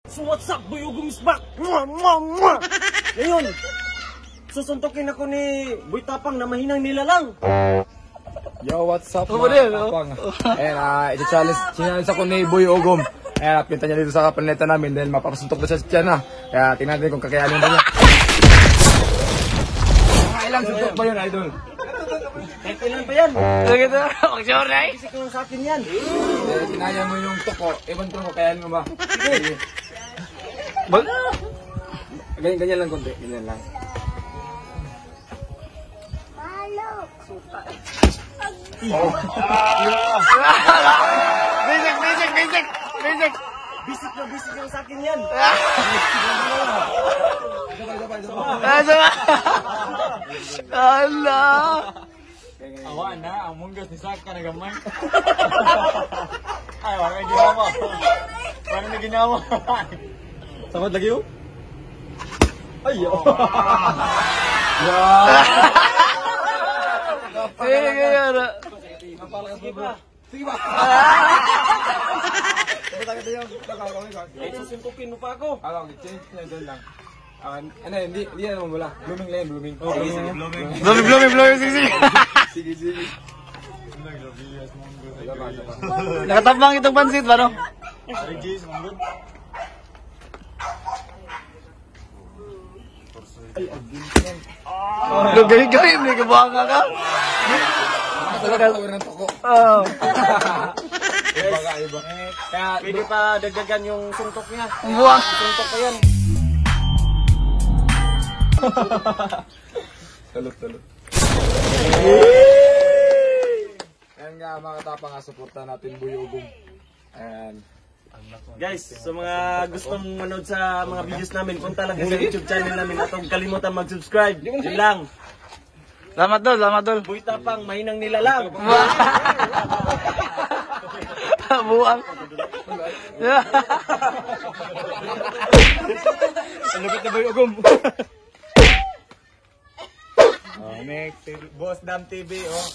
So what's up, Boy Ugong is back! Ngayon, susuntukin ako ni Boy Tapang na mahinang nilalang. Yo, what's up mga Tapang? Ayan, i-challenge ako ni Boy Ugong. Ayan, pinta niya dito sa kapaleta namin. Then mapapasuntok na siya dyan na. Kaya tingnan natin kung kakayanin ba niya. Ilang suntok ba yun, idol? Kahit ilan pa yan? Mag-sure na eh. Isip ko lang sa akin yan. Kinaya mo yung toko. Ewan ko kung kakayanin mo ba. Sige. Ganyan lang konti. Ganyan lang. Basic. Bisik lang sa akin yan. Allah. Awa na, ang munggas ni Saka na gamay. Ay, wala na ginawa. Wala na ginawa. Samad lagi yun? Ay, yo. Sige ba? Sige ba? Eh, susuntukin mo pa ako. Change na doon lang. Ano, hindi naman wala. Blooming lang, blooming. Blooming. Sige. Nakatabang itong pansit ba no? Ay, Jace, munggot. Gawin, may kabuhang ka. Talaga ng toko. Oo. Iba. Kaya, Pwede pa dagdagan yung suntok niya. Buwang. Suntok pa yan. Tulot. Ayan nga mga Tapang, suporta natin Boy Ugong. Ayan. Guys, sa mga gustong manood sa mga videos namin, punta lang sa YouTube channel namin at huwag kalimutan mag-subscribe. Yun lang. Salamat dol. Boy Tapang, mahinang nilalang. Buwang. Ang lupit na Boy Ugong. Next, Boss Dam TV, oh.